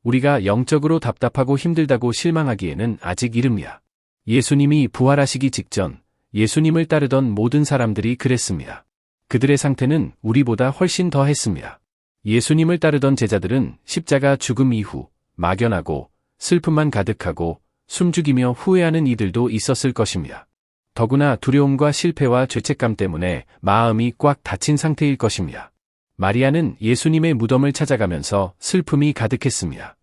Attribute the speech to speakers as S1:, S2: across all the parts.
S1: 우리가 영적으로 답답하고 힘들다고 실망하기에는 아직 이릅니다. 예수님이 부활하시기 직전 예수님을 따르던 모든 사람들이 그랬습니다. 그들의 상태는 우리보다 훨씬 더 했습니다. 예수님을 따르던 제자들은 십자가 죽음 이후 막연하고 슬픔만 가득하고 숨죽이며 후회하는 이들도 있었을 것입니다. 더구나 두려움과 실패와 죄책감 때문에 마음이 꽉 닫힌 상태일 것입니다. 마리아는 예수님의 무덤을 찾아가면서 슬픔이 가득했습니다.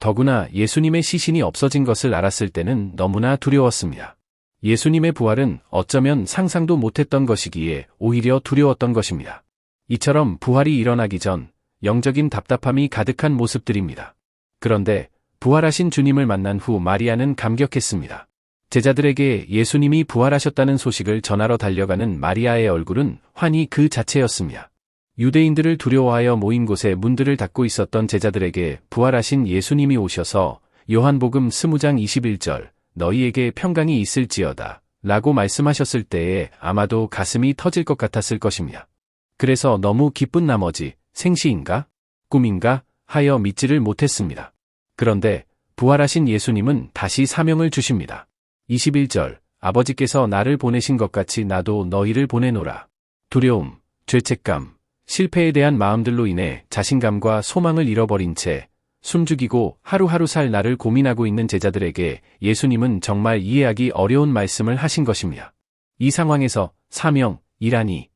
S1: 더구나 예수님의 시신이 없어진 것을 알았을 때는 너무나 두려웠습니다. 예수님의 부활은 어쩌면 상상도 못했던 것이기에 오히려 두려웠던 것입니다. 이처럼 부활이 일어나기 전 영적인 답답함이 가득한 모습들입니다. 그런데 부활하신 주님을 만난 후 마리아는 감격했습니다. 제자들에게 예수님이 부활하셨다는 소식을 전하러 달려가는 마리아의 얼굴은 환희 그 자체였습니다. 유대인들을 두려워하여 모인 곳에 문들을 닫고 있었던 제자들에게 부활하신 예수님이 오셔서 요한복음 20장 21절 너희에게 평강이 있을지어다 라고 말씀하셨을 때에 아마도 가슴이 터질 것 같았을 것입니다. 그래서 너무 기쁜 나머지 생시인가? 꿈인가? 하여 믿지를 못했습니다. 그런데 부활하신 예수님은 다시 사명을 주십니다. 21절 아버지께서 나를 보내신 것 같이 나도 너희를 보내노라. 두려움, 죄책감, 실패에 대한 마음들로 인해 자신감과 소망을 잃어버린 채 숨죽이고 하루하루 살 날을 고민하고 있는 제자들에게 예수님은 정말 이해하기 어려운 말씀을 하신 것입니다. 이 상황에서 사명이라니.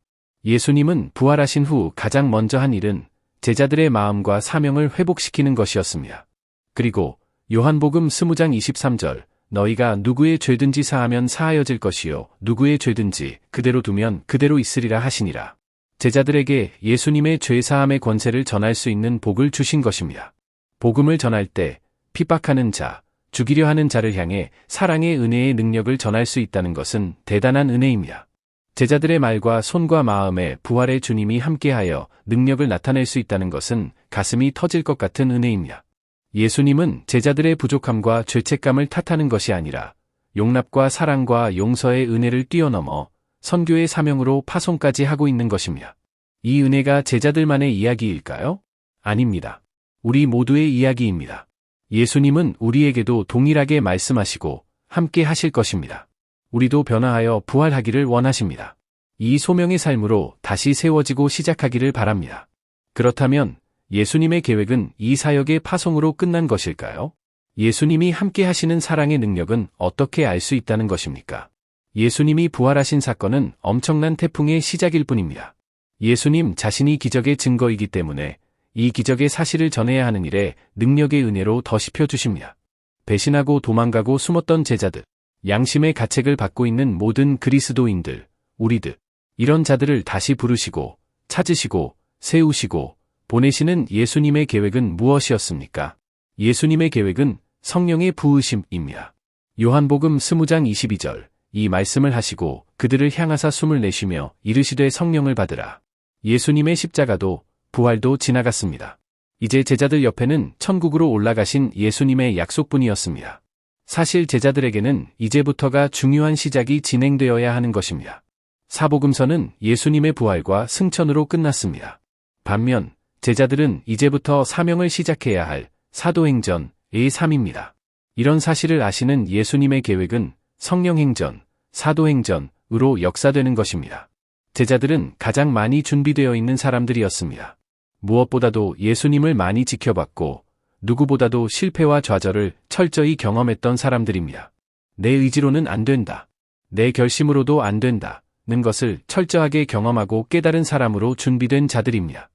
S1: 예수님은 부활하신 후 가장 먼저 한 일은 제자들의 마음과 사명을 회복시키는 것이었습니다. 그리고 요한복음 20장 23절 너희가 누구의 죄든지 사하면 사하여질 것이요 누구의 죄든지 그대로 두면 그대로 있으리라 하시니라. 제자들에게 예수님의 죄사함의 권세를 전할 수 있는 복을 주신 것입니다. 복음을 전할 때 핍박하는 자, 죽이려 하는 자를 향해 사랑의 은혜의 능력을 전할 수 있다는 것은 대단한 은혜입니다. 제자들의 말과 손과 마음에 부활의 주님이 함께하여 능력을 나타낼 수 있다는 것은 가슴이 터질 것 같은 은혜입니다. 예수님은 제자들의 부족함과 죄책감을 탓하는 것이 아니라 용납과 사랑과 용서의 은혜를 뛰어넘어 선교의 사명으로 파송까지 하고 있는 것입니다. 이 은혜가 제자들만의 이야기일까요? 아닙니다. 우리 모두의 이야기입니다. 예수님은 우리에게도 동일하게 말씀하시고 함께 하실 것입니다. 우리도 변화하여 부활하기를 원하십니다. 이 소명의 삶으로 다시 세워지고 시작하기를 바랍니다. 그렇다면 예수님의 계획은 이 사역의 파송으로 끝난 것일까요? 예수님이 함께 하시는 사랑의 능력은 어떻게 알 수 있다는 것입니까? 예수님이 부활하신 사건은 엄청난 태풍의 시작일 뿐입니다. 예수님 자신이 기적의 증거이기 때문에 이 기적의 사실을 전해야 하는 일에 능력의 은혜로 더시펴 주십니다. 배신하고 도망가고 숨었던 제자들, 양심의 가책을 받고 있는 모든 그리스도인들, 우리들, 이런 자들을 다시 부르시고 찾으시고 세우시고 보내시는 예수님의 계획은 무엇이었습니까? 예수님의 계획은 성령의 부으심입니다. 요한복음 20장 22절 이 말씀을 하시고 그들을 향하사 숨을 내쉬며 이르시되 성령을 받으라. 예수님의 십자가도 부활도 지나갔습니다. 이제 제자들 옆에는 천국으로 올라가신 예수님의 약속뿐이었습니다. 사실 제자들에게는 이제부터가 중요한 시작이 진행되어야 하는 것입니다. 사복음서는 예수님의 부활과 승천으로 끝났습니다. 반면 제자들은 이제부터 사명을 시작해야 할 사도행전의 삶입니다. 이런 사실을 아시는 예수님의 계획은 성령행전, 사도행전으로 역사되는 것입니다. 제자들은 가장 많이 준비되어 있는 사람들이었습니다. 무엇보다도 예수님을 많이 지켜봤고 누구보다도 실패와 좌절을 철저히 경험했던 사람들입니다. 내 의지로는 안 된다. 내 결심으로도 안 된다는 것을 철저하게 경험하고 깨달은 사람으로 준비된 자들입니다.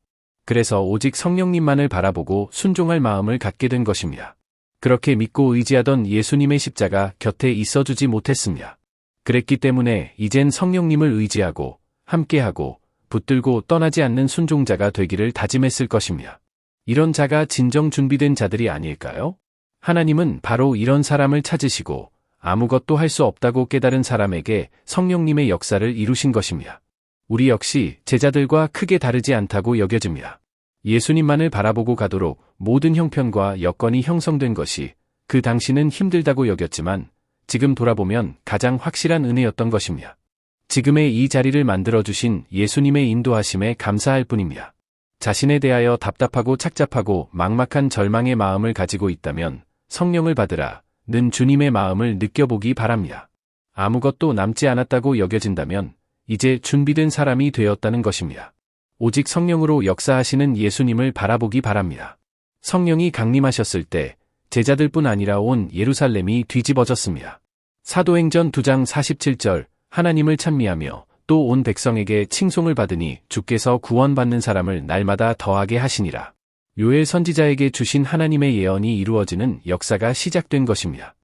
S1: 그래서 오직 성령님만을 바라보고 순종할 마음을 갖게 된 것입니다. 그렇게 믿고 의지하던 예수님의 십자가 곁에 있어주지 못했습니다. 그랬기 때문에 이젠 성령님을 의지하고 함께하고 붙들고 떠나지 않는 순종자가 되기를 다짐했을 것입니다. 이런 자가 진정 준비된 자들이 아닐까요? 하나님은 바로 이런 사람을 찾으시고 아무것도 할 수 없다고 깨달은 사람에게 성령님의 역사를 이루신 것입니다. 우리 역시 제자들과 크게 다르지 않다고 여겨집니다. 예수님만을 바라보고 가도록 모든 형편과 여건이 형성된 것이 그 당시는 힘들다고 여겼지만 지금 돌아보면 가장 확실한 은혜였던 것입니다. 지금의 이 자리를 만들어주신 예수님의 인도하심에 감사할 뿐입니다. 자신에 대하여 답답하고 착잡하고 막막한 절망의 마음을 가지고 있다면 성령을 받으라 는 주님의 마음을 느껴보기 바랍니다. 아무것도 남지 않았다고 여겨진다면 이제 준비된 사람이 되었다는 것입니다. 오직 성령으로 역사하시는 예수님을 바라보기 바랍니다. 성령이 강림하셨을 때 제자들뿐 아니라 온 예루살렘이 뒤집어졌습니다. 사도행전 2장 47절 하나님을 찬미하며 또 온 백성에게 칭송을 받으니 주께서 구원받는 사람을 날마다 더하게 하시니라. 요엘 선지자에게 주신 하나님의 예언이 이루어지는 역사가 시작된 것입니다.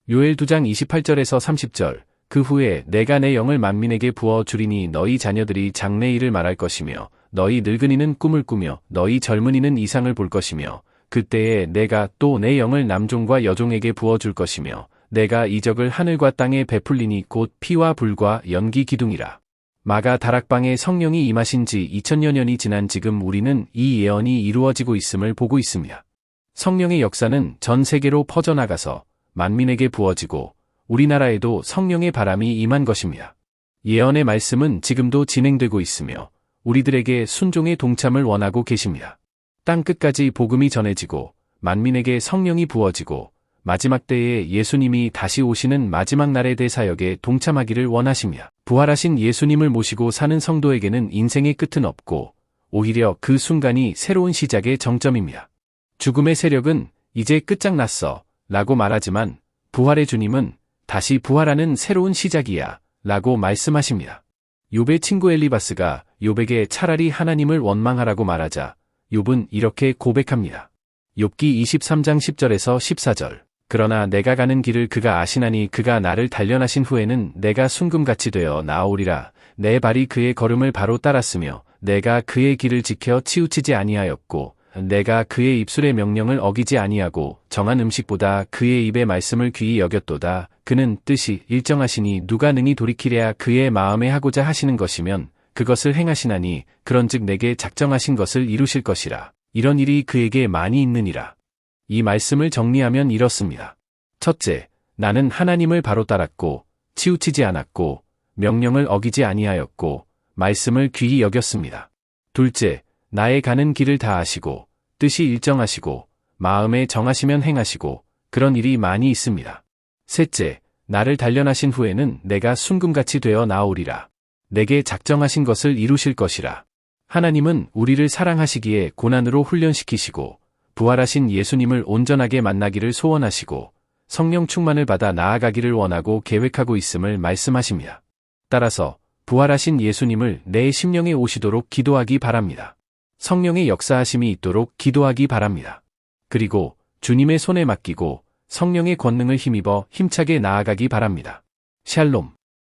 S1: 요엘 2장 28절에서 30절 그 후에 내가 내 영을 만민에게 부어 주리니 너희 자녀들이 장래일을 말할 것이며 너희 늙은이는 꿈을 꾸며 너희 젊은이는 이상을 볼 것이며 그때에 내가 또 내 영을 남종과 여종에게 부어 줄 것이며 내가 이적을 하늘과 땅에 베풀리니 곧 피와 불과 연기 기둥이라. 마가 다락방에 성령이 임하신 지 2000여 년이 지난 지금 우리는 이 예언이 이루어지고 있음을 보고 있습니다. 성령의 역사는 전 세계로 퍼져나가서 만민에게 부어지고 우리나라에도 성령의 바람이 임한 것입니다. 예언의 말씀은 지금도 진행되고 있으며 우리들에게 순종의 동참을 원하고 계십니다. 땅 끝까지 복음이 전해지고 만민에게 성령이 부어지고 마지막 때에 예수님이 다시 오시는 마지막 날의 대사역에 동참하기를 원하십니다. 부활하신 예수님을 모시고 사는 성도에게는 인생의 끝은 없고 오히려 그 순간이 새로운 시작의 정점입니다. 죽음의 세력은 이제 끝장났어 라고 말하지만 부활의 주님은 다시 부활하는 새로운 시작이야 라고 말씀하십니다. 욥의 친구 엘리바스가 욥에게 차라리 하나님을 원망하라고 말하자 욥은 이렇게 고백합니다. 욥기 23장 10절에서 14절 그러나 내가 가는 길을 그가 아시나니 그가 나를 단련하신 후에는 내가 순금같이 되어 나아오리라. 내 발이 그의 걸음을 바로 따랐으며 내가 그의 길을 지켜 치우치지 아니하였고 내가 그의 입술의 명령을 어기지 아니하고 정한 음식보다 그의 입의 말씀을 귀히 여겼도다. 그는 뜻이 일정하시니 누가 능히 돌이키랴. 그의 마음에 하고자 하시는 것이면 그것을 행하시나니 그런즉 내게 작정하신 것을 이루실 것이라. 이런 일이 그에게 많이 있느니라. 이 말씀을 정리하면 이렇습니다. 첫째, 나는 하나님을 바로 따랐고 치우치지 않았고 명령을 어기지 아니하였고 말씀을 귀히 여겼습니다. 둘째, 나의 가는 길을 다 아시고 뜻이 일정하시고 마음에 정하시면 행하시고 그런 일이 많이 있습니다. 셋째, 나를 단련하신 후에는 내가 순금같이 되어 나오리라. 내게 작정하신 것을 이루실 것이라. 하나님은 우리를 사랑하시기에 고난으로 훈련시키시고 부활하신 예수님을 온전하게 만나기를 소원하시고 성령 충만을 받아 나아가기를 원하고 계획하고 있음을 말씀하십니다. 따라서 부활하신 예수님을 내 심령에 오시도록 기도하기 바랍니다. 성령의 역사하심이 있도록 기도하기 바랍니다. 그리고 주님의 손에 맡기고 성령의 권능을 힘입어 힘차게 나아가기 바랍니다. 샬롬.